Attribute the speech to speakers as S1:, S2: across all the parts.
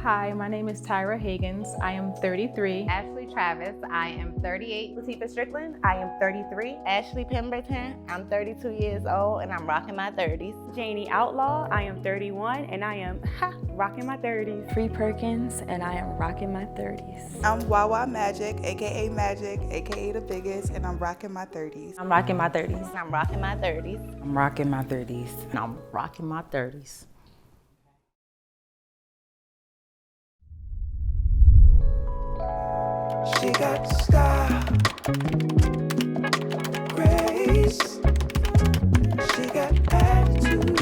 S1: Hi, my name is Tyra Hagans. I am 33.
S2: Ashley Travis, I am 38.
S3: Latifah Strickland, I am 33.
S4: Ashley Pemberton, I'm 32 years old and I'm rocking my 30s.
S5: Janie Outlaw, I am 31 and I am rocking my 30s.
S6: Free Perkins, and I am rocking my 30s.
S7: I'm Wawa Magic, aka the biggest, and I'm rocking my 30s.
S6: I'm rocking my 30s.
S4: And I'm rocking my 30s.
S8: I'm rocking my 30s. And I'm rocking my 30s.
S9: She got style, grace. She got attitude.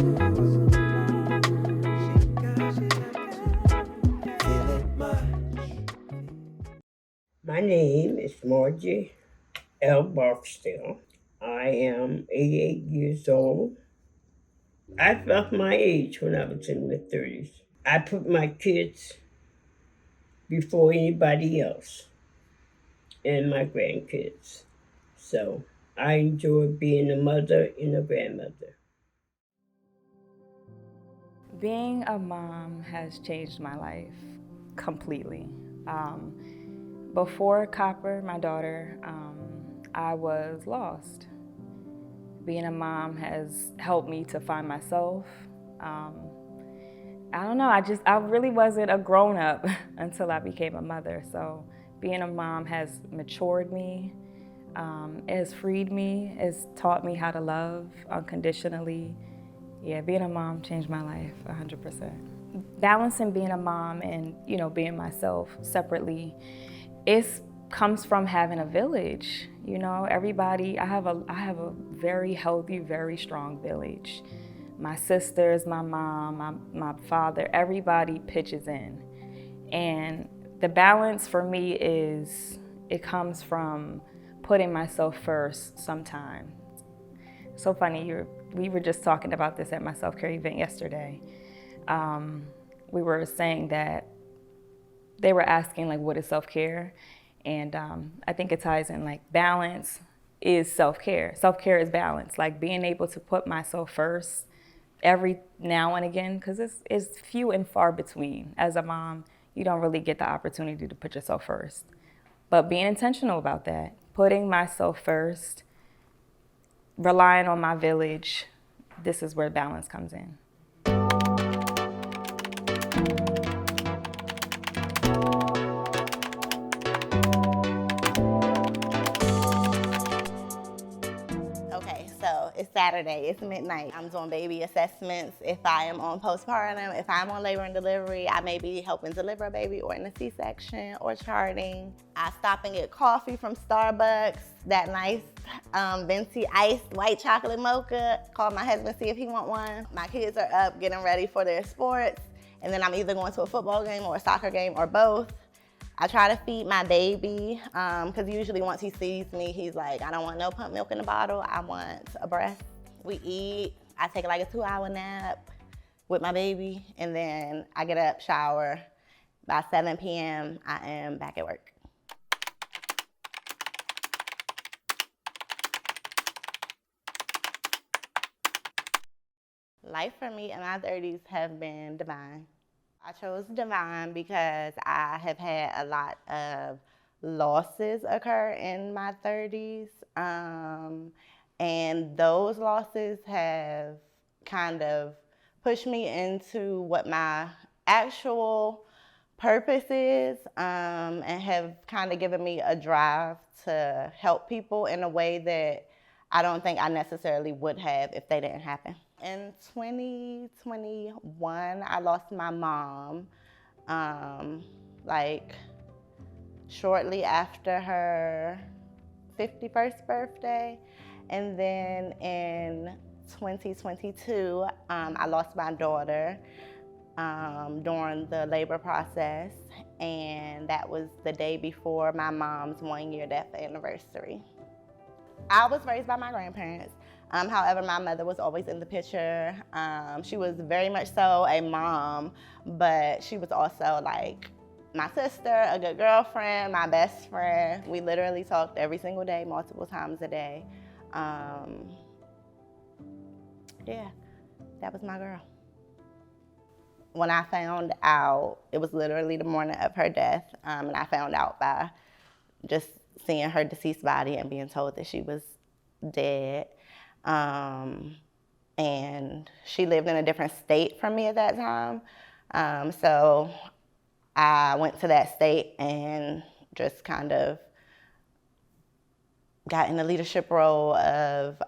S9: Feel it much.
S10: My name is Margie L. Barksdale. I am 88 years old. I felt my age when I was in my 30s. I put my kids before anybody else and my grandkids. So I enjoy being a mother and a grandmother.
S6: Being a mom has changed my life completely. Before Copper, my daughter, I was lost. Being a mom has helped me to find myself. I don't know, I really wasn't a grown-up until I became a mother. So being a mom has matured me, it has freed me, it's taught me how to love unconditionally. Yeah, being a mom changed my life 100%. Balancing being a mom and, being myself separately, it comes from having a village. Everybody, I have a very healthy, very strong village. My sisters, my mom, my father, everybody pitches in. And the balance for me it comes from putting myself first sometimes. So funny, we were just talking about this at my self-care event yesterday. We were saying that they were asking, what is self-care? And I think it ties in, balance is self-care. Self-care is balance, being able to put myself first every now and again, because it's few and far between. As a mom, you don't really get the opportunity to put yourself first. But being intentional about that, putting myself first, relying on my village, this is where balance comes in.
S4: Okay, so it's Saturday, it's midnight. I'm doing baby assessments. If I am on postpartum, if I'm on labor and delivery, I may be helping deliver a baby or in a C-section or charting. I stop and get coffee from Starbucks, that nice venti iced white chocolate mocha. Call my husband, see if he want one. My kids are up getting ready for their sports, and then I'm either going to a football game or a soccer game or both. I try to feed my baby, because usually once he sees me, he's like, I don't want no pump milk in the bottle, I want a breast. We eat, I take a 2-hour nap with my baby, and then I get up, shower. By 7 p.m., I am back at work. Life for me in my 30s have been divine. I chose divine because I have had a lot of losses occur in my 30s. And those losses have kind of pushed me into what my actual purpose is, and have kind of given me a drive to help people in a way that I don't think I necessarily would have if they didn't happen. In 2021, I lost my mom, shortly after her 51st birthday. And then in 2022, I lost my daughter during the labor process, and that was the day before my mom's 1-year death anniversary. I was raised by my grandparents. However, my mother was always in the picture. She was very much so a mom, but she was also my sister, a good girlfriend, my best friend. We literally talked every single day, multiple times a day. Yeah, that was my girl. when I found out, it was literally the morning of her death, and I found out by just seeing her deceased body and being told that she was dead. And she lived in a different state from me at that time. So I went to that state and just kind of got in the leadership role of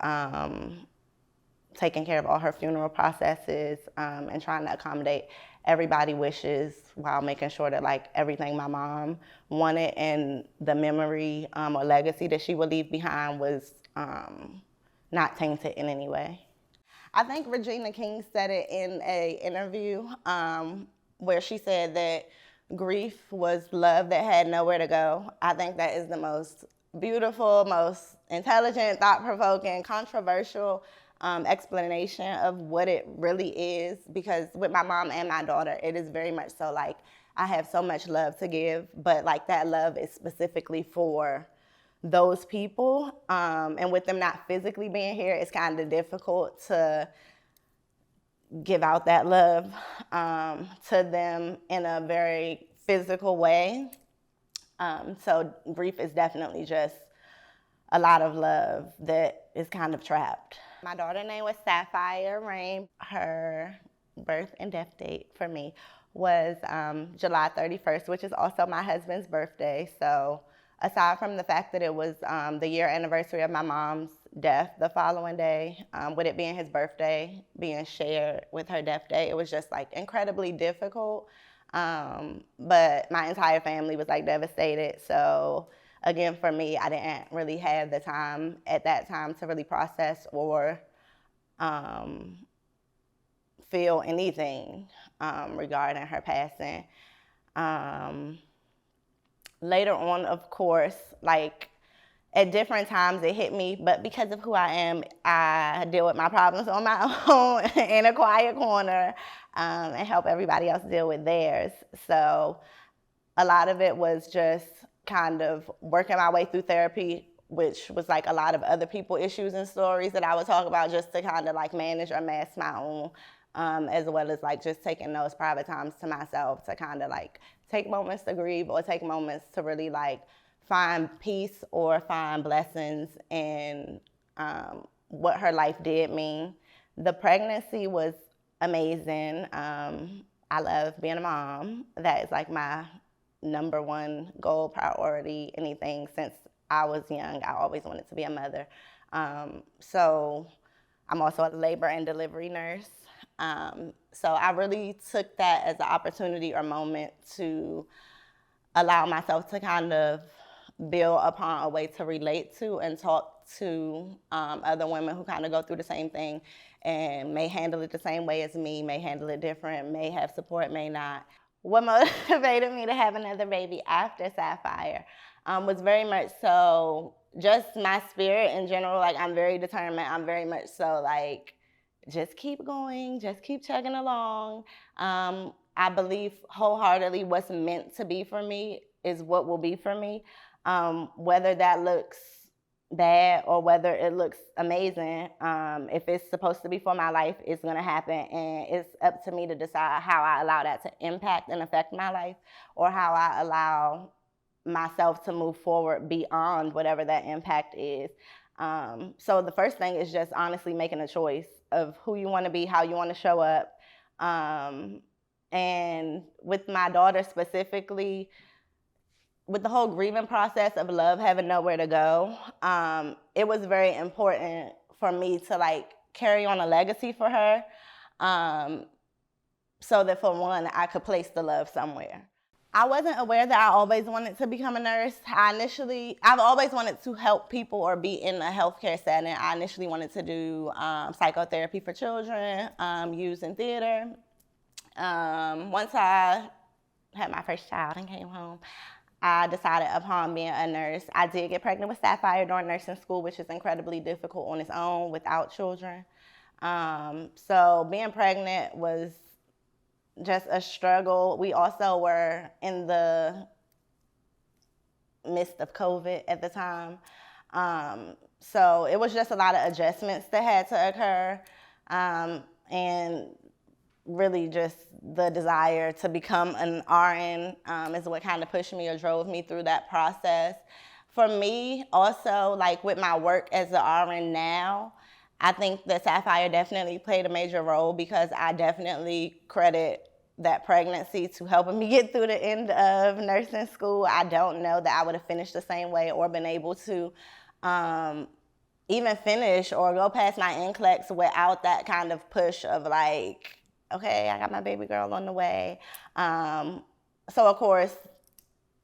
S4: taking care of all her funeral processes and trying to accommodate everybody's wishes while making sure that like everything my mom wanted and the memory or legacy that she would leave behind was not tainted in any way. I think Regina King said it in an interview where she said that grief was love that had nowhere to go. I think that is the most beautiful, most intelligent, thought-provoking, controversial explanation of what it really is, because with my mom and my daughter, it is very much so like I have so much love to give, but like that love is specifically for those people, and with them not physically being here, it's kind of difficult to give out that love to them in a very physical way. So grief is definitely just a lot of love that is kind of trapped. My daughter's name was Sapphire Rain. Her birth and death date for me was July 31st, which is also my husband's birthday. So aside from the fact that it was the year anniversary of my mom's death the following day, with it being his birthday, being shared with her death day, it was just like incredibly difficult. But my entire family was like devastated. So again, for me, I didn't really have the time at that time to really process or feel anything regarding her passing. Later on, of course, like at different times it hit me, but because of who I am, I deal with my problems on my own in a quiet corner and help everybody else deal with theirs. So a lot of it was just kind of working my way through therapy, which was like a lot of other people issues and stories that I would talk about just to kind of like manage or mask my own, as well as like just taking those private times to myself to kind of like take moments to grieve or take moments to really like find peace or find blessings in what her life did mean. The pregnancy was amazing. I love being a mom. That is like my number one goal, priority, anything. Since I was young, I always wanted to be a mother. So I'm also a labor and delivery nurse. So I really took that as an opportunity or moment to allow myself to kind of build upon a way to relate to and talk to other women who kind of go through the same thing and may handle it the same way as me, may handle it different, may have support, may not. What motivated me to have another baby after Sapphire was very much so just my spirit in general. Like, I'm very determined. I'm very much so like, just keep going, just keep chugging along. I believe wholeheartedly what's meant to be for me is what will be for me. Whether that looks bad or whether it looks amazing, if it's supposed to be for my life, it's gonna happen, and it's up to me to decide how I allow that to impact and affect my life, or how I allow myself to move forward beyond whatever that impact is. So the first thing is just honestly making a choice of who you wanna be, how you wanna show up. And with my daughter specifically, with the whole grieving process of love having nowhere to go, it was very important for me to like carry on a legacy for her, so that for one, I could place the love somewhere. I wasn't aware that I always wanted to become a nurse. I've always wanted to help people or be in a healthcare setting. I initially wanted to do psychotherapy for children, used in theater. Once I had my first child and came home, I decided upon being a nurse. I did get pregnant with Sapphire during nursing school, which is incredibly difficult on its own without children. So being pregnant was just a struggle. We also were in the midst of COVID at the time. So it was just a lot of adjustments that had to occur. And really just the desire to become an RN is what kind of pushed me or drove me through that process. For me, also, like with my work as an RN now, I think that Sapphire definitely played a major role because I definitely credit that pregnancy to helping me get through the end of nursing school. I don't know that I would have finished the same way or been able to even finish or go past my NCLEX without that kind of push of like, okay, I got my baby girl on the way. So of course,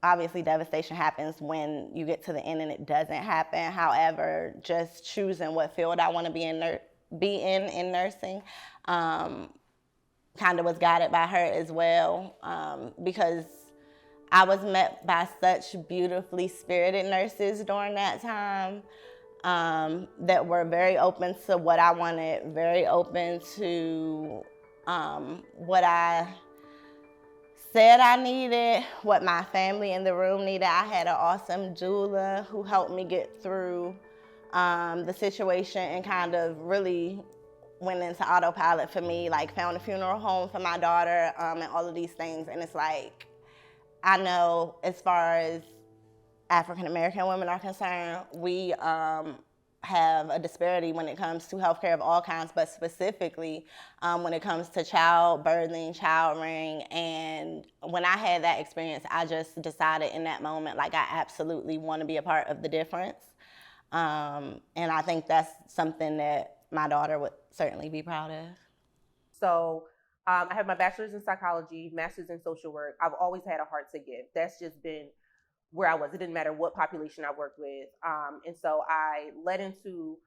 S4: obviously devastation happens when you get to the end and it doesn't happen. However, just choosing what field I want to be in nursing kind of was guided by her as well, because I was met by such beautifully spirited nurses during that time that were very open to what I wanted, very open to what I said I needed, what my family in the room needed. I had an awesome doula who helped me get through the situation and kind of really went into autopilot for me, like found a funeral home for my daughter and all of these things. And it's like, I know as far as African American women are concerned, we have a disparity when it comes to healthcare of all kinds, but specifically when it comes to childbirthing, child rearing. And when I had that experience, I just decided in that moment, like I absolutely want to be a part of the difference. And I think that's something that my daughter would certainly be proud of.
S3: So I have my bachelor's in psychology, master's in social work. I've always had a heart to give. That's just been where I was. It didn't matter what population I worked with. And so I led into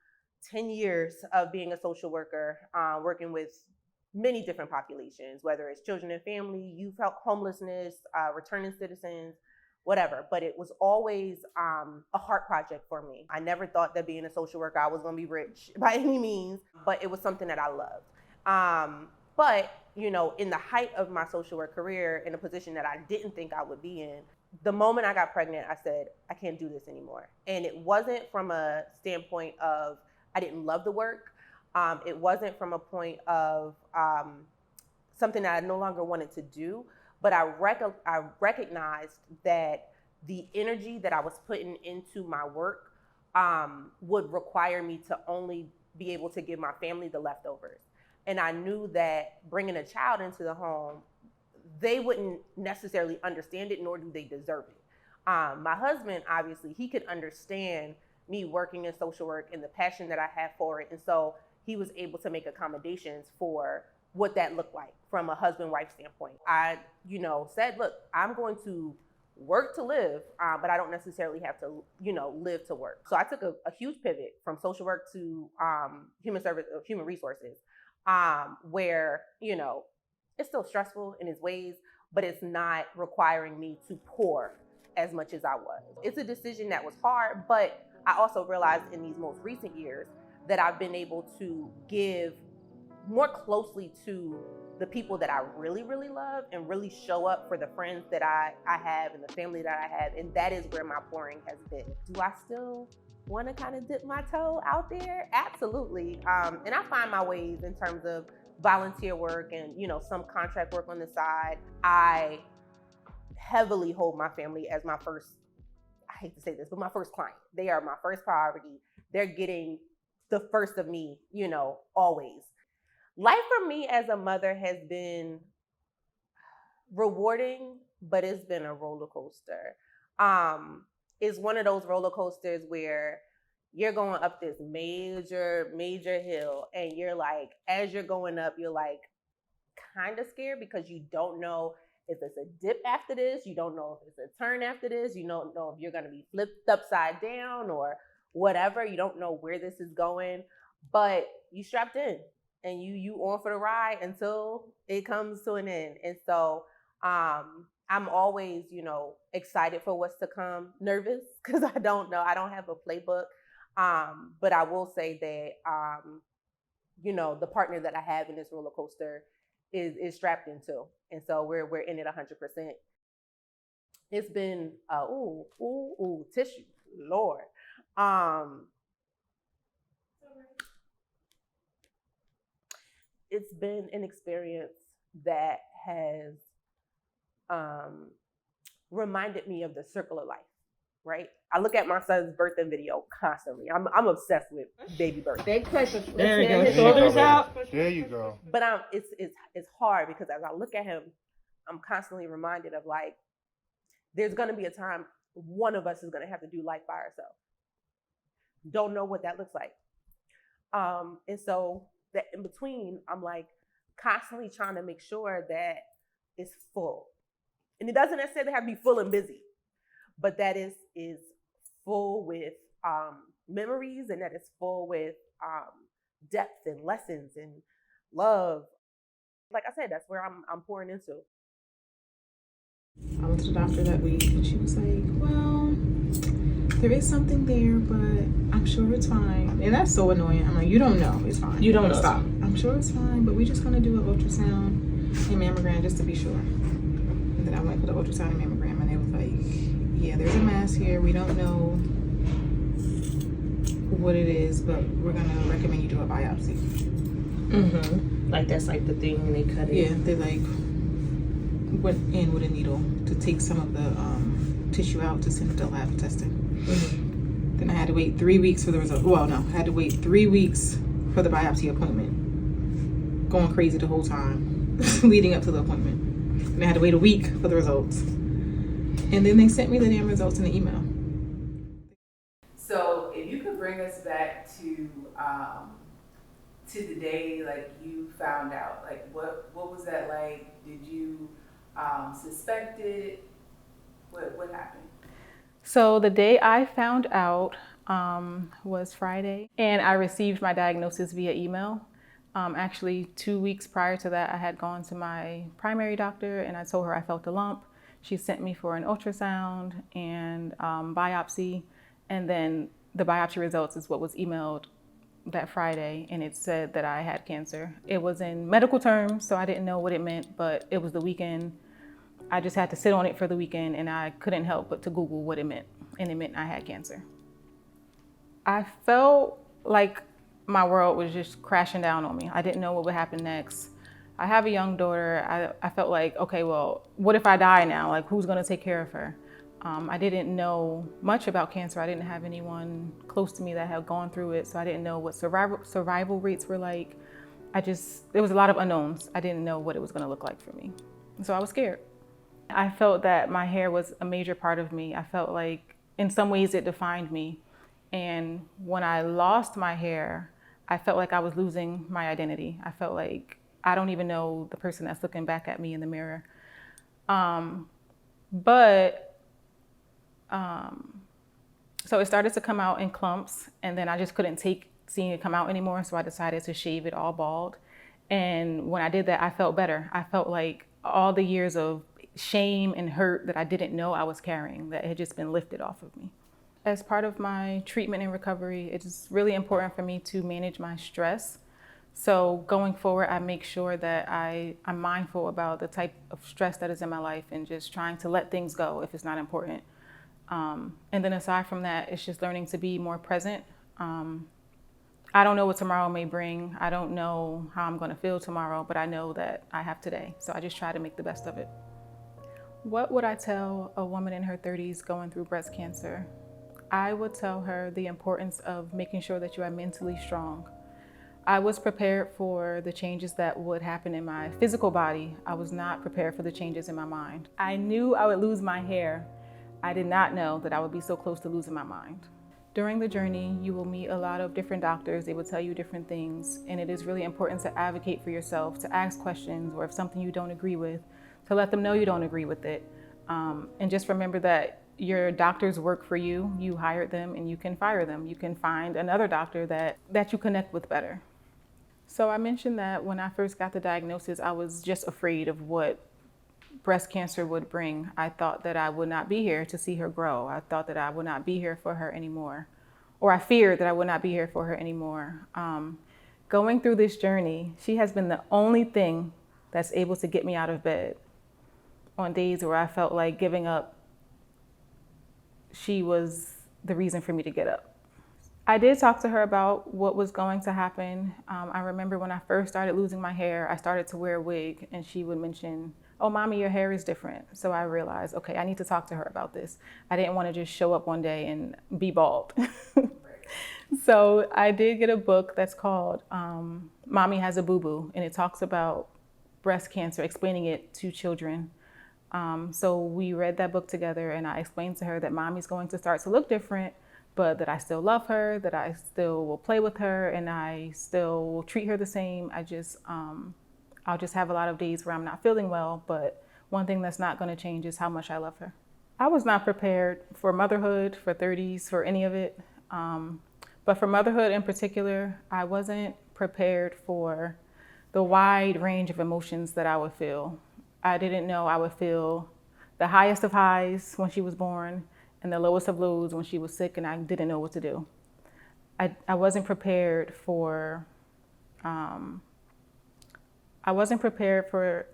S3: 10 years of being a social worker, working with many different populations, whether it's children and family, youth homelessness, returning citizens, whatever. But it was always a heart project for me. I never thought that being a social worker, I was gonna be rich by any means, but it was something that I loved. But, you know, in the height of my social work career, in a position that I didn't think I would be in, the moment I got pregnant, I said, I can't do this anymore. And it wasn't from a standpoint of I didn't love the work. It wasn't from a point of something that I no longer wanted to do, but I recognized that the energy that I was putting into my work would require me to only be able to give my family the leftovers. And I knew that bringing a child into the home, they wouldn't necessarily understand it, nor do they deserve it. My husband, obviously, he could understand me working in social work and the passion that I have for it. And so he was able to make accommodations for what that looked like from a husband-wife standpoint. I, said, look, I'm going to work to live, but I don't necessarily have to, live to work. So I took a huge pivot from social work to human resources, where, it's still stressful in its ways, but it's not requiring me to pour as much as I was. It's a decision that was hard, but I also realized in these most recent years that I've been able to give more closely to the people that I really, really love and really show up for the friends that I have and the family that I have. And that is where my pouring has been. Do I still want to kind of dip my toe out there? Absolutely. And I find my ways in terms of volunteer work and, some contract work on the side. I heavily hold my family as my first, I hate to say this, but my first client. They are my first priority. They're getting the first of me, always. Life for me as a mother has been rewarding, but it's been a roller coaster. It's one of those roller coasters where you're going up this major hill, and you're like, as you're going up, you're like kind of scared because you don't know if it's a dip after this, you don't know if it's a turn after this, you don't know if you're going to be flipped upside down or whatever. You don't know where this is going, but you strapped in and you on for the ride until it comes to an end. And so I'm always, excited for what's to come, nervous because I don't know. I don't have a playbook. But I will say that, the partner that I have in this roller coaster is strapped in too. And so we're in it 100%. It's been, tissue, Lord. it's been an experience that has reminded me of the circle of life, right? I look at my son's birthday video constantly. I'm obsessed with baby birth.
S8: Big push.
S10: There you go. Shoulders out.
S11: There you go.
S3: But it's hard because as I look at him, I'm constantly reminded of like, there's gonna be a time one of us is gonna have to do life by ourselves. Don't know what that looks like. And so that in between, I'm like constantly trying to make sure that it's full. And it doesn't necessarily have to be full and busy, but that is full with memories, and that is full with depth and lessons and love. Like I said, that's where I'm pouring into.
S12: I went to the doctor that week and she was like, well, there is something there, but I'm sure it's fine. And that's so annoying. I'm like, you don't know it's fine. You don't know. Stop. I'm sure it's fine, but we're just gonna do an ultrasound and mammogram just to be sure. And then I went for the ultrasound and mammogram and they was like, yeah, there's a mass here. We don't know what it is, but we're gonna recommend you do a biopsy.
S8: Mm-hmm. Like that's like the thing when they cut it.
S12: Yeah, they like went in with a needle to take some of the tissue out to send it to lab testing. Mm-hmm. Then I had to wait 3 weeks for the result. Well, no, I had to wait 3 weeks for the biopsy appointment. Going crazy the whole time leading up to the appointment. And I had to wait a week for the results. And then they sent me the damn results in the email.
S13: So if you could bring us back to the day like you found out, like what was that like? Did you suspect it? What happened?
S1: So the day I found out was Friday, and I received my diagnosis via email. Actually, 2 weeks prior to that, I had gone to my primary doctor and I told her I felt a lump. She sent me for an ultrasound and biopsy, and then the biopsy results is what was emailed that Friday, and it said that I had cancer. It was in medical terms, so I didn't know what it meant, but it was the weekend. I just had to sit on it for the weekend, and I couldn't help but to Google what it meant, and it meant I had cancer. I felt like my world was just crashing down on me. I didn't know what would happen next. I have a young daughter. I felt like, okay, well, what if I die now? Like, who's gonna take care of her? I didn't know much about cancer. I didn't have anyone close to me that had gone through it, so I didn't know what survival rates were like. There was a lot of unknowns. I didn't know what it was gonna look like for me. So I was scared. I felt that my hair was a major part of me. I felt like in some ways it defined me. And when I lost my hair, I felt like I was losing my identity. I felt like I don't even know the person that's looking back at me in the mirror. So it started to come out in clumps, and then I just couldn't take seeing it come out anymore, so I decided to shave it all bald. And when I did that, I felt better. I felt like all the years of shame and hurt that I didn't know I was carrying, that had just been lifted off of me. As part of my treatment and recovery, it's really important for me to manage my stress. So going forward, I make sure that I'm mindful about the type of stress that is in my life and just trying to let things go if it's not important. And then aside from that, it's just learning to be more present. I don't know what tomorrow may bring. I don't know how I'm gonna feel tomorrow, but I know that I have today. So I just try to make the best of it. What would I tell a woman in her 30s going through breast cancer? I would tell her the importance of making sure that you are mentally strong. I was prepared for the changes that would happen in my physical body. I was not prepared for the changes in my mind. I knew I would lose my hair. I did not know that I would be so close to losing my mind. During the journey, you will meet a lot of different doctors. They will tell you different things, and it is really important to advocate for yourself, to ask questions, or if something you don't agree with, to let them know you don't agree with it. And just remember that your doctors work for you. You hired them, and you can fire them. You can find another doctor that you connect with better. So I mentioned that when I first got the diagnosis, I was just afraid of what breast cancer would bring. I thought that I would not be here to see her grow. I thought that I would not be here for her anymore. Or I feared that I would not be here for her anymore. Going through this journey, she has been the only thing that's able to get me out of bed. On days where I felt like giving up, she was the reason for me to get up. I did talk to her about what was going to happen. I remember when I first started losing my hair, I started to wear a wig, and she would mention, "Oh, mommy, your hair is different." So I realized, okay, I need to talk to her about this. I didn't want to just show up one day and be bald. So I did get a book that's called Mommy Has a Boo Boo, and it talks about breast cancer, explaining it to children. So we read that book together, and I explained to her that mommy's going to start to look different, but that I still love her, that I still will play with her, and I still will treat her the same. I'll just have a lot of days where I'm not feeling well, but one thing that's not going to change is how much I love her. I was not prepared for motherhood, for 30s, for any of it. But for motherhood in particular, I wasn't prepared for the wide range of emotions that I would feel. I didn't know I would feel the highest of highs when she was born and the lowest of lows when she was sick and I didn't know what to do. I wasn't prepared for,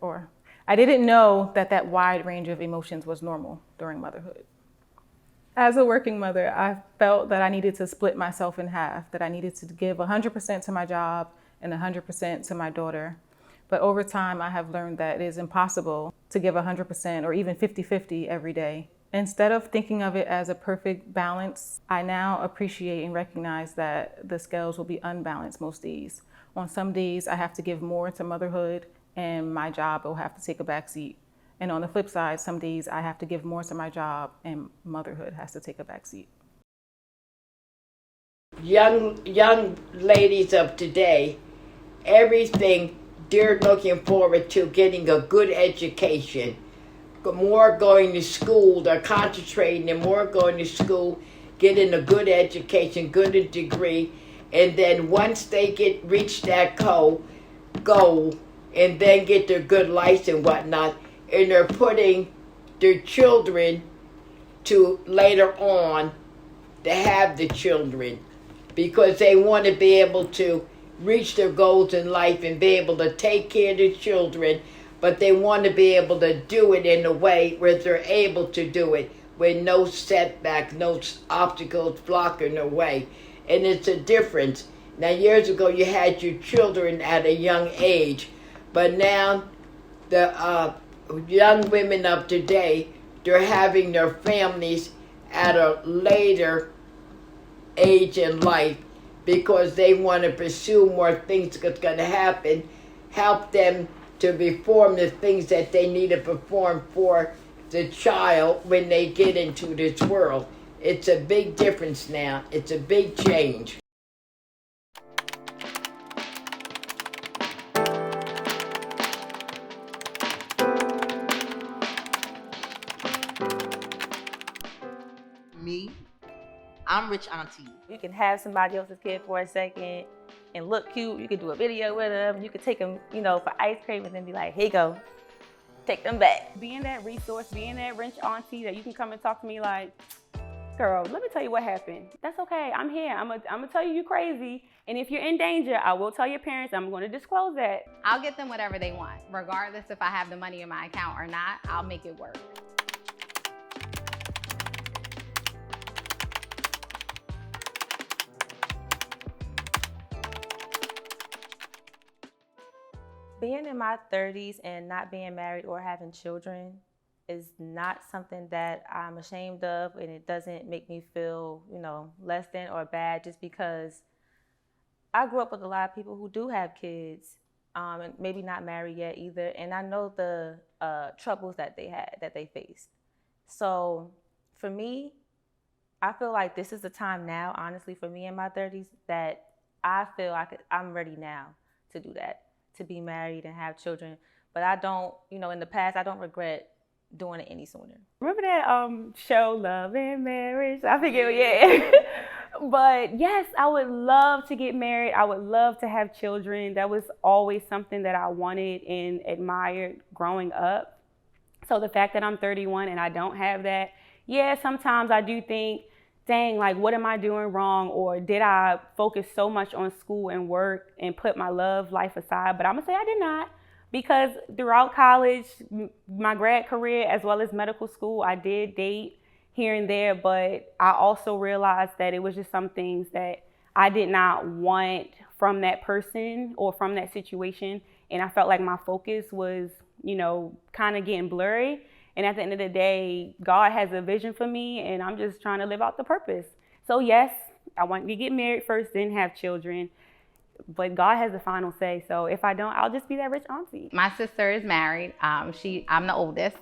S1: or I didn't know that wide range of emotions was normal during motherhood. As a working mother, I felt that I needed to split myself in half, that I needed to give 100% to my job and 100% to my daughter. But over time, I have learned that it is impossible to give 100% or even 50-50 every day. Instead of thinking of it as a perfect balance, I now appreciate and recognize that the scales will be unbalanced most days. On some days, I have to give more to motherhood and my job will have to take a back seat. And on the flip side, some days I have to give more to my job and motherhood has to take a back seat.
S11: Young ladies of today, everything they're looking forward to getting a good education. More going to school, they're concentrating and more going to school, getting a good education, good degree, and then once they reach that goal, and then get their good life and whatnot, and they're putting their children to later on to have the children because they want to be able to reach their goals in life and be able to take care of the children, but they want to be able to do it in a way where they're able to do it with no setback, no obstacles blocking their way. And it's a difference. Now, years ago, you had your children at a young age, but now the young women of today, they're having their families at a later age in life because they want to pursue more things that's going to happen, help them to perform the things that they need to perform for the child when they get into this world. It's a big difference now. It's a big change.
S14: Me, I'm Rich Auntie.
S5: You can have somebody else's kid for a second and look cute. You could do a video with them. You could take them, for ice cream and then be like, here you go. Take them back. Being that resource, being that Rich Auntie that you can come and talk to me like, girl, let me tell you what happened. That's okay. I'm here. I'm gonna tell you crazy. And if you're in danger, I will tell your parents. I'm going to disclose that.
S2: I'll get them whatever they want. Regardless if I have the money in my account or not, I'll make it work.
S5: Being in my 30s and not being married or having children is not something that I'm ashamed of, and it doesn't make me feel, less than or bad just because I grew up with a lot of people who do have kids, and maybe not married yet either, and I know the troubles that they faced. So for me, I feel like this is the time now, honestly, for me in my 30s, that I feel I'm ready now to do that, to be married and have children. But I don't, in the past, I don't regret doing it any sooner. Remember that show, Love and Marriage? I forget, yeah. But yes, I would love to get married. I would love to have children. That was always something that I wanted and admired growing up. So the fact that I'm 31 and I don't have that, yeah, sometimes I do think, dang, like, what am I doing wrong? Or did I focus so much on school and work and put my love life aside? But I'm gonna say I did not, because throughout college, my grad career, as well as medical school, I did date here and there, but I also realized that it was just some things that
S15: I did not want from that person or from that situation. And I felt like my focus was, you know, kind of getting blurry. And at the end of the day, God has a vision for me and I'm just trying to live out the purpose. So yes, I want to get married first, then have children. But God has the final say. So if I don't, I'll just be that rich auntie.
S2: My sister is married. I'm the oldest.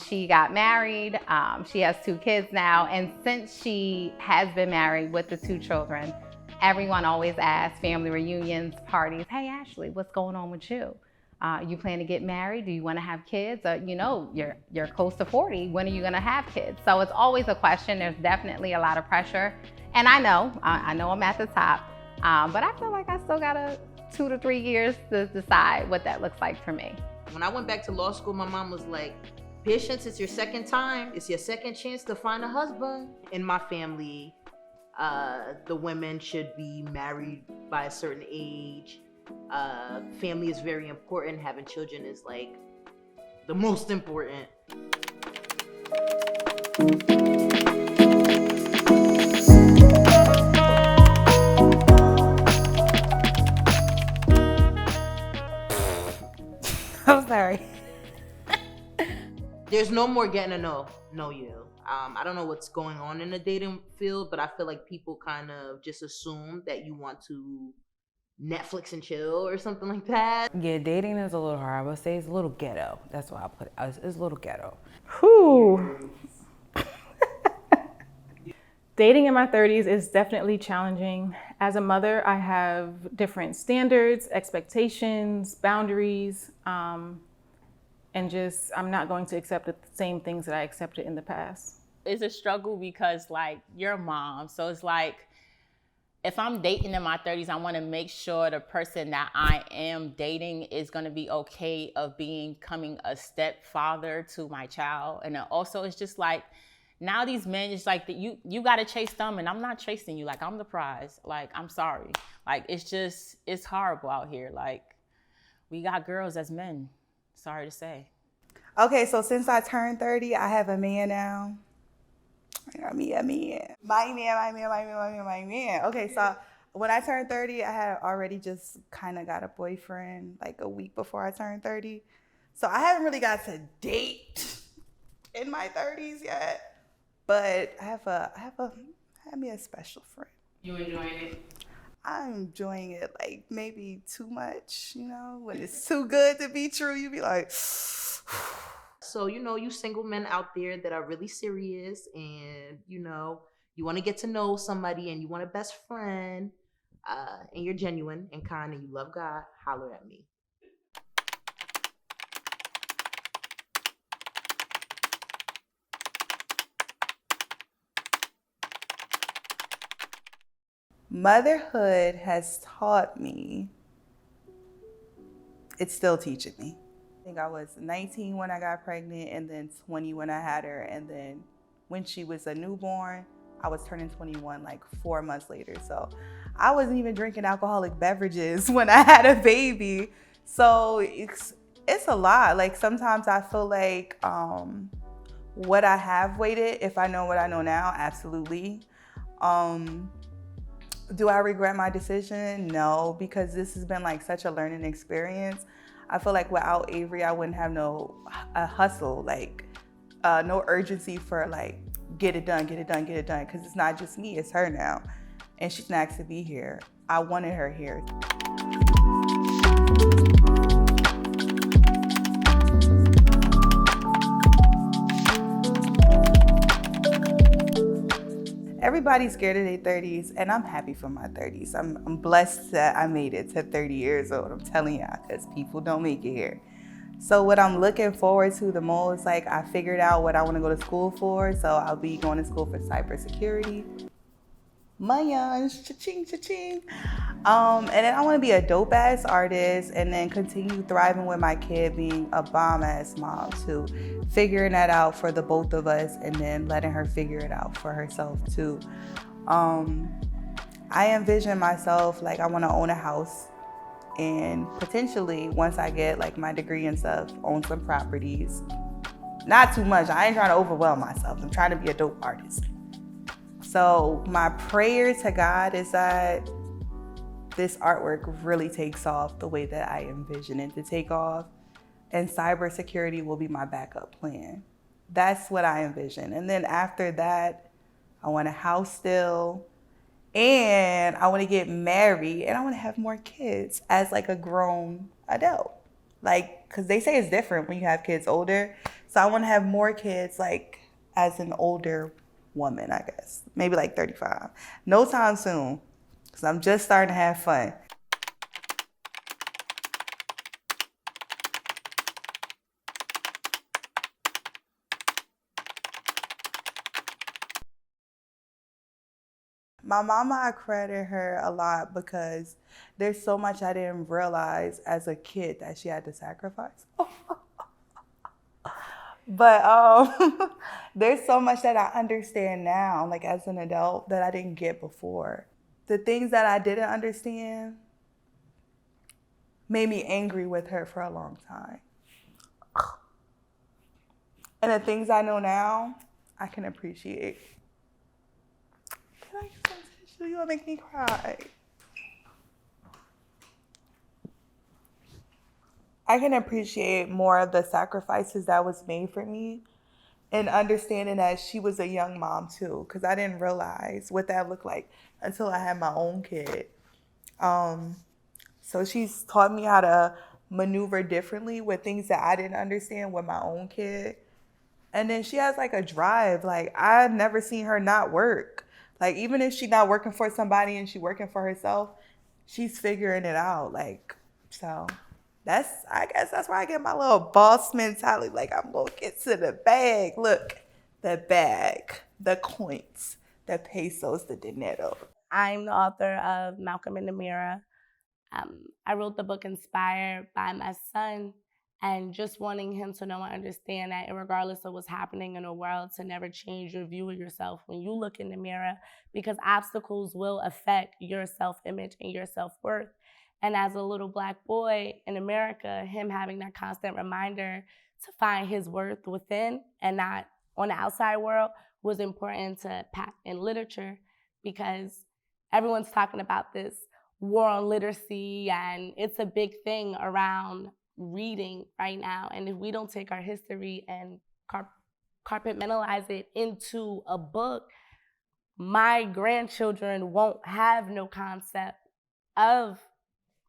S2: She got married. She has 2 kids now. And since she has been married with the 2 children, everyone always asks, family reunions, parties, hey, Ashley, what's going on with you? You plan to get married? Do you want to have kids? You know, you're close to 40. When are you going to have kids? So it's always a question. There's definitely a lot of pressure. And I know I'm at the top. But I feel like I still got 2 to 3 years to decide what that looks like for me.
S14: When I went back to law school, my mom was like, Patience, it's your second time. It's your second chance to find a husband. In my family, the women should be married by a certain age. Family is very important. Having children is like the most important.
S15: I'm sorry.
S14: There's no more getting to know you. I don't know what's going on in the dating field, but I feel like people kind of just assume that you want to Netflix and chill or something like that.
S16: Yeah, dating is a little hard. I would say it's a little ghetto. That's why I put it. It's a little ghetto.
S1: Whew. Dating in my 30s is definitely challenging. As a mother, I have different standards, expectations, boundaries, and just I'm not going to accept the same things that I accepted in the past.
S17: It's a struggle because like you're a mom, so it's like if I'm dating in my 30s, I want to make sure the person that I am dating is going to be okay of becoming a stepfather to my child. And then also it's just like now these men, it's like that you got to chase them and I'm not chasing you. Like I'm the prize. Like, I'm sorry. Like, it's horrible out here. Like we got girls as men. Sorry to say.
S7: Okay, so since I turned 30, I have a man now. My man. Okay, so when I turned 30, I had already just kind of got a boyfriend like a week before I turned 30. So I haven't really got to date in my 30s yet. But I have me a special friend.
S17: You enjoying it?
S7: I'm enjoying it like maybe too much, you know, when it's too good to be true, you be like.
S14: So, you know, you single men out there that are really serious and, you know, you want to get to know somebody and you want a best friend and you're genuine and kind and you love God, holler at me.
S7: Motherhood has taught me, it's still teaching me. I think I was 19 when I got pregnant and then 20 when I had her. And then when she was a newborn, I was turning 21 like 4 months later. So I wasn't even drinking alcoholic beverages when I had a baby. So it's a lot. Like sometimes I feel like would I have waited if I know what I know now? Absolutely. Do I regret my decision? No, because this has been like such a learning experience. I feel like without Avery, I wouldn't have a hustle, like no urgency for like, get it done. Because it's not just me, it's her now. And she's next to be here. I wanted her here. Everybody's scared of their 30s, and I'm happy for my 30s. I'm blessed that I made it to 30 years old. I'm telling y'all, because people don't make it here. So what I'm looking forward to the most, like I figured out what I want to go to school for. So I'll be going to school for cybersecurity. Cha-ching, cha-ching. And then I want to be a dope-ass artist and then continue thriving with my kid being a bomb-ass mom too. Figuring that out for the both of us and then letting her figure it out for herself too. I envision myself like I want to own a house and potentially once I get like my degree and stuff, own some properties. Not too much. I ain't trying to overwhelm myself. I'm trying to be a dope artist. So my prayer to God is that this artwork really takes off the way that I envision it to take off, and cybersecurity will be my backup plan. That's what I envision. And then after that, I want a house still, and I want to get married, and I want to have more kids as like a grown adult. Like, because they say it's different when you have kids older. So I want to have more kids like as an older woman, I guess. Maybe like 35. No time soon, because I'm just starting to have fun. My mama, I credit her a lot because there's so much I didn't realize as a kid that she had to sacrifice. But there's so much that I understand now, like as an adult, that I didn't get before. The things that I didn't understand made me angry with her for a long time. And the things I know now, I can appreciate. Can I get some tissue? You wanna make me cry. I can appreciate more of the sacrifices that was made for me, and understanding that she was a young mom too, because I didn't realize what that looked like until I had my own kid. So she's taught me how to maneuver differently with things that I didn't understand with my own kid. And then she has like a drive. Like, I've never seen her not work. Like, even if she's not working for somebody and she's working for herself, she's figuring it out. Like, so I guess that's where I get my little boss mentality. Like, I'm gonna get to the bag. Look, the bag, the coins, the pesos, the dinero.
S4: I'm the author of Malcolm in the Mirror. I wrote the book inspired by my son, and just wanting him to know and understand that regardless of what's happening in the world, to never change your view of yourself when you look in the mirror, because obstacles will affect your self-image and your self-worth. And as a little Black boy in America, him having that constant reminder to find his worth within and not on the outside world was important to pack in literature, because everyone's talking about this war on literacy, and it's a big thing around reading right now. And if we don't take our history and compartmentalize it into a book, my grandchildren won't have no concept of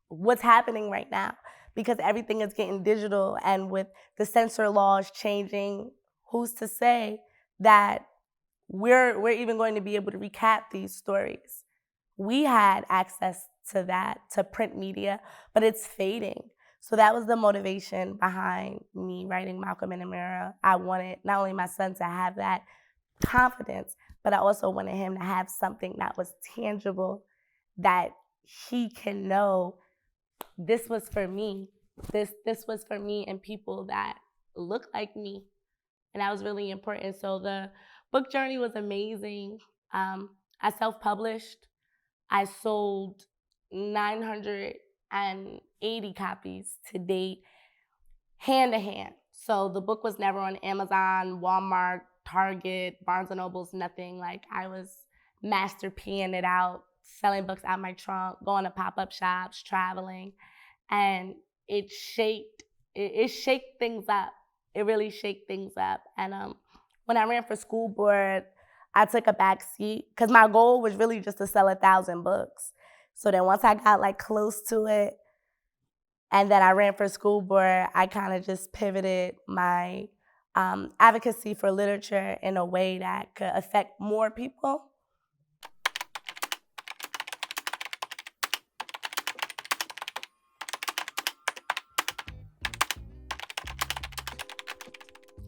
S4: what's happening right now, because everything is getting digital, and with the censor laws changing, who's to say that we're even going to be able to recap these stories? We had access to that, to print media, but it's fading. So that was the motivation behind me writing Malcolm in the Mirror. I wanted not only my son to have that confidence, but I also wanted him to have something that was tangible, that he can know this was for me. This was for me and people that look like me. And that was really important. So the book journey was amazing. I self-published. I sold 980 copies to date, hand to hand. So the book was never on Amazon, Walmart, Target, Barnes & Noble's, nothing. Like, I was master P-ing it out, selling books out my trunk, going to pop-up shops, traveling. And it shaked things up. It really shaked things up. And when I ran for school board, I took a back seat, because my goal was really just to sell 1,000 books. So then once I got like close to it, and then I ran for school board, I kind of just pivoted my advocacy for literature in a way that could affect more people.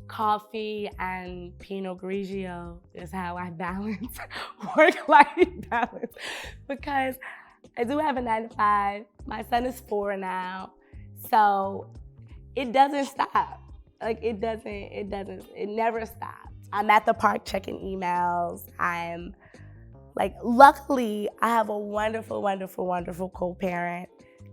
S4: Coffee and Pinot Grigio is how I balance work-life balance, because I do have a 9-to-5. My son is 4 now, so it doesn't stop. Like, it never stops. I'm at the park checking emails. I'm like, luckily, I have a wonderful, wonderful, wonderful co-parent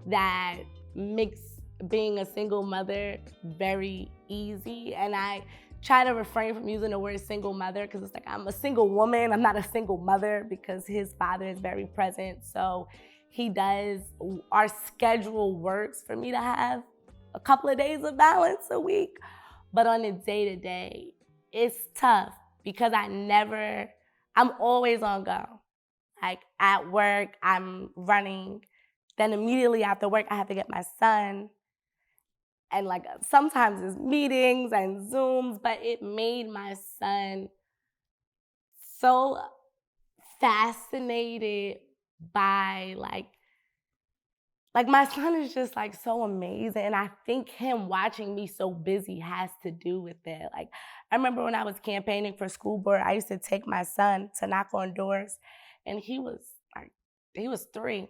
S4: that makes being a single mother very easy. And I
S18: try to refrain from using the word single mother because it's like I'm a single woman. I'm not a single mother because his father is very present. So he does, our schedule works for me to have a couple of days of balance a week. But on the day-to-day, it's tough because I'm always on go. Like at work, I'm running. Then immediately after work, I have to get my son. And like sometimes it's meetings and Zooms, but it made my son so fascinated by like my son is just like so amazing. And I think him watching me so busy has to do with it. Like I remember when I was campaigning for school board, I used to take my son to knock on doors and he was 3.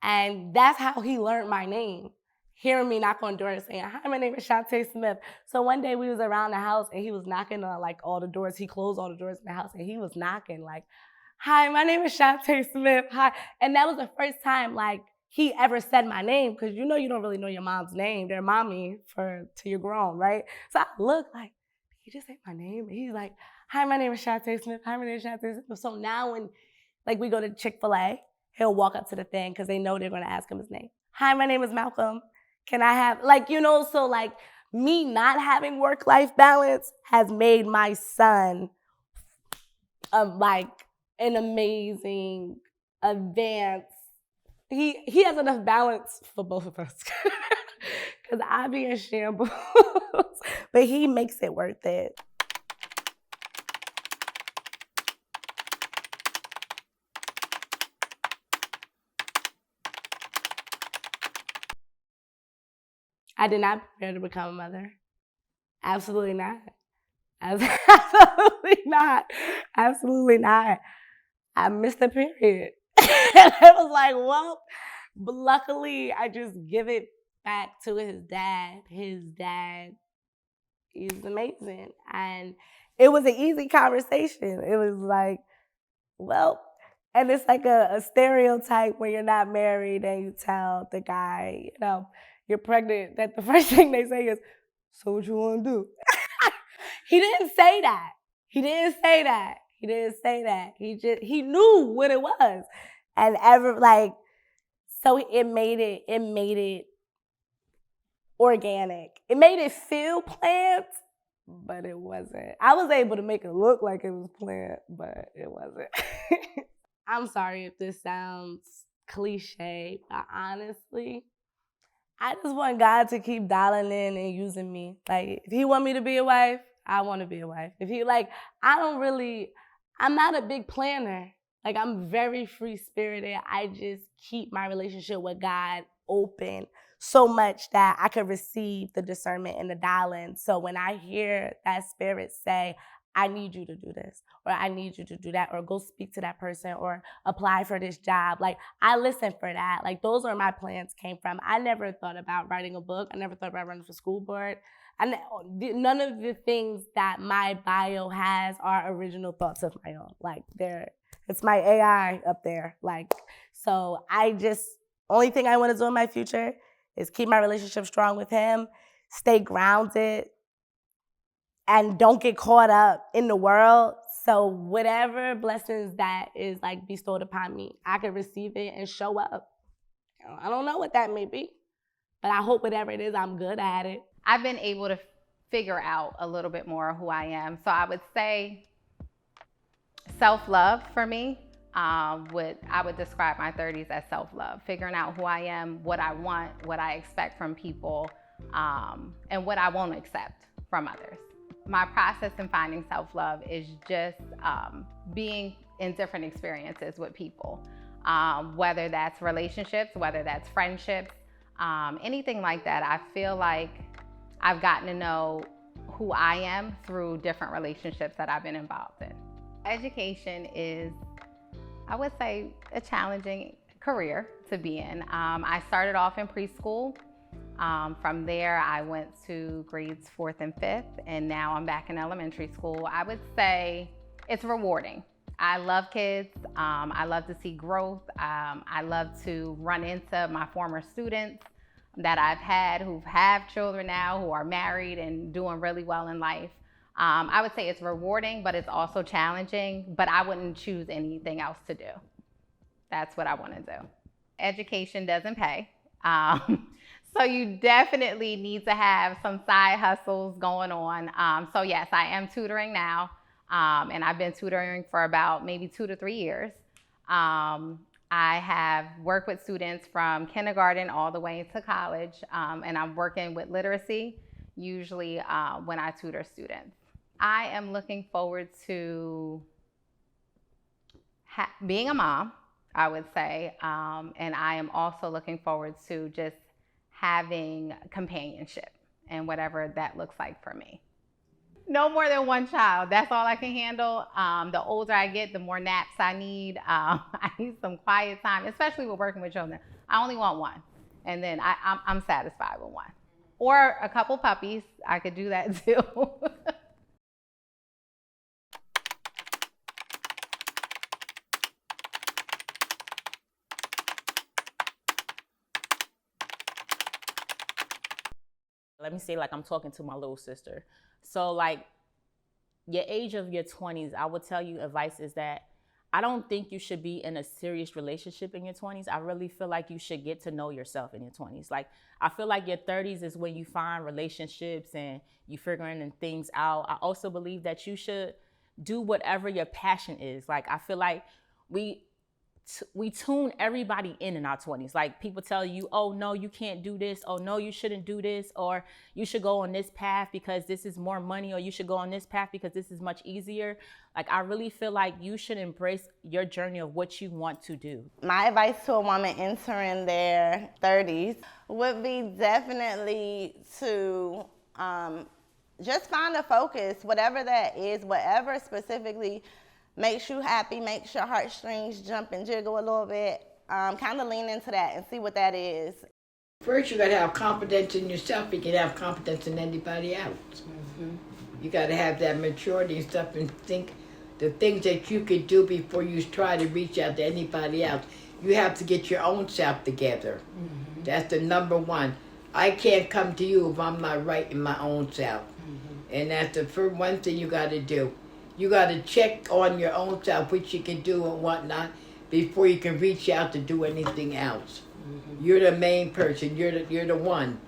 S18: And that's how he learned my name. Hearing me knock on doors saying, hi, my name is Shantae Smith. So one day we was around the house and he was knocking on like all the doors. He closed all the doors in the house and he was knocking like, hi, my name is Shantae Smith, hi. And that was the first time like he ever said my name because you know you don't really know your mom's name. They're mommy till you're grown, right? So I look like, did he just say my name? And he's like, hi, my name is Shantae Smith, hi, my name is Shantae Smith. So now when like we go to Chick-fil-A, he'll walk up to the thing because they know they're gonna ask him his name. Hi, my name is Malcolm. Can I have, like, you know, so like me not having work-life balance has made my son like an amazing, advanced, he has enough balance for both of us because I be in shambles, but he makes it worth it. I did not prepare to become a mother. Absolutely not. Absolutely not. Absolutely not. I missed the period. And I was like, well, but luckily I just give it back to his dad. His dad is amazing. And it was an easy conversation. It was like, well, and it's like a stereotype when you're not married and you tell the guy, you know, you're pregnant, that the first thing they say is, so what you want to do? He didn't say that. He didn't say that. He didn't say that. He knew what it was. And so it made it organic. It made it feel planned, but it wasn't. I was able to make it look like it was planned, but it wasn't. I'm sorry if this sounds cliche, but honestly, I just want God to keep dialing in and using me. Like, if he want me to be a wife, I want to be a wife. If he, like, I'm not a big planner. Like, I'm very free-spirited. I just keep my relationship with God open so much that I could receive the discernment and the dialing. So when I hear that spirit say, I need you to do this, or I need you to do that, or go speak to that person, or apply for this job. Like, I listen for that. Like, those are where my plans came from. I never thought about writing a book. I never thought about running for school board. None of the things that my bio has are original thoughts of my own. Like, it's my AI up there. Like, so only thing I want to do in my future is keep my relationship strong with him, stay grounded, and don't get caught up in the world. So whatever blessings that is like bestowed upon me, I can receive it and show up. I don't know what that may be, but I hope whatever it is, I'm good at it.
S2: I've been able to figure out a little bit more who I am. So I would say self-love for me. I would describe my 30s as self-love, figuring out who I am, what I want, what I expect from people, and what I won't accept from others. My process in finding self-love is just being in different experiences with people, whether that's relationships, whether that's friendships, anything like that. I feel like I've gotten to know who I am through different relationships that I've been involved in. Education is, I would say, a challenging career to be in. I started off in preschool. From there, I went to grades 4th and 5th, and now I'm back in elementary school. I would say it's rewarding. I love kids. I love to see growth. I love to run into my former students that I've had who have children now, who are married and doing really well in life. I would say it's rewarding, but it's also challenging, but I wouldn't choose anything else to do. That's what I want to do. Education doesn't pay. So you definitely need to have some side hustles going on. So yes, I am tutoring now. And I've been tutoring for about maybe 2 to 3 years. I have worked with students from kindergarten all the way to college, and I'm working with literacy, usually when I tutor students. I am looking forward to being a mom, I would say, and I am also looking forward to just having companionship and whatever that looks like for me. No more than 1 child. That's all I can handle. The older I get, the more naps I need. I need some quiet time, especially with working with children. I only want 1, and then I'm satisfied with 1. Or a couple puppies. I could do that too.
S17: Let me say, like, I'm talking to my little sister. So, like, your age of your 20s, I would tell you advice is that I don't think you should be in a serious relationship in your 20s. I really feel like you should get to know yourself in your 20s. Like, I feel like your 30s is when you find relationships and you figuring things out. I also believe that you should do whatever your passion is. Like, I feel like we tune everybody in our 20s. Like, people tell you, oh no, you can't do this, oh no, you shouldn't do this, or you should go on this path because this is more money, or you should go on this path because this is much easier. Like, I really feel like you should embrace your journey of what you want to do.
S4: My advice to a woman entering their 30s would be definitely to just find a focus, whatever that is, whatever specifically makes you happy, makes your heartstrings jump and jiggle a little bit. Kind of lean into that and see what that is.
S11: First, you got to have confidence in yourself. You can have confidence in anybody else. Mm-hmm. You got to have that maturity and stuff and think the things that you could do before you try to reach out to anybody else. You have to get your own self together. Mm-hmm. That's the number one. I can't come to you if I'm not right in my own self. Mm-hmm. And that's the first one thing you got to do. You got to check on your own self, what you can do and whatnot, before you can reach out to do anything else. Mm-hmm. You're the main person. You're the one.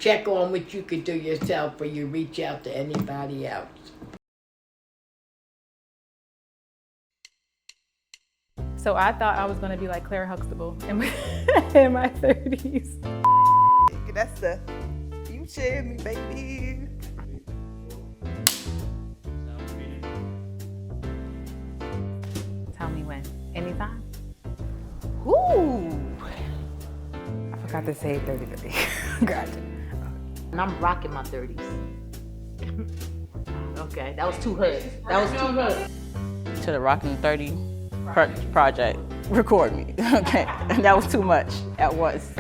S11: Check on what you can do yourself before you reach out to anybody else.
S1: So I thought I was going to be like Claire Huxtable in my 30s.
S7: That's the future in me, baby.
S2: Tell me when. Anytime?
S16: Ooh. I forgot to say 30. Gotcha.
S14: And I'm rocking my 30s. Okay, that was too hood. That was too hood.
S17: To the Rockin 30 project, record me, okay? And that was too much at once.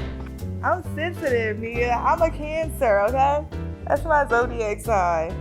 S7: I'm sensitive, Mia. I'm a Cancer, okay? That's my zodiac sign.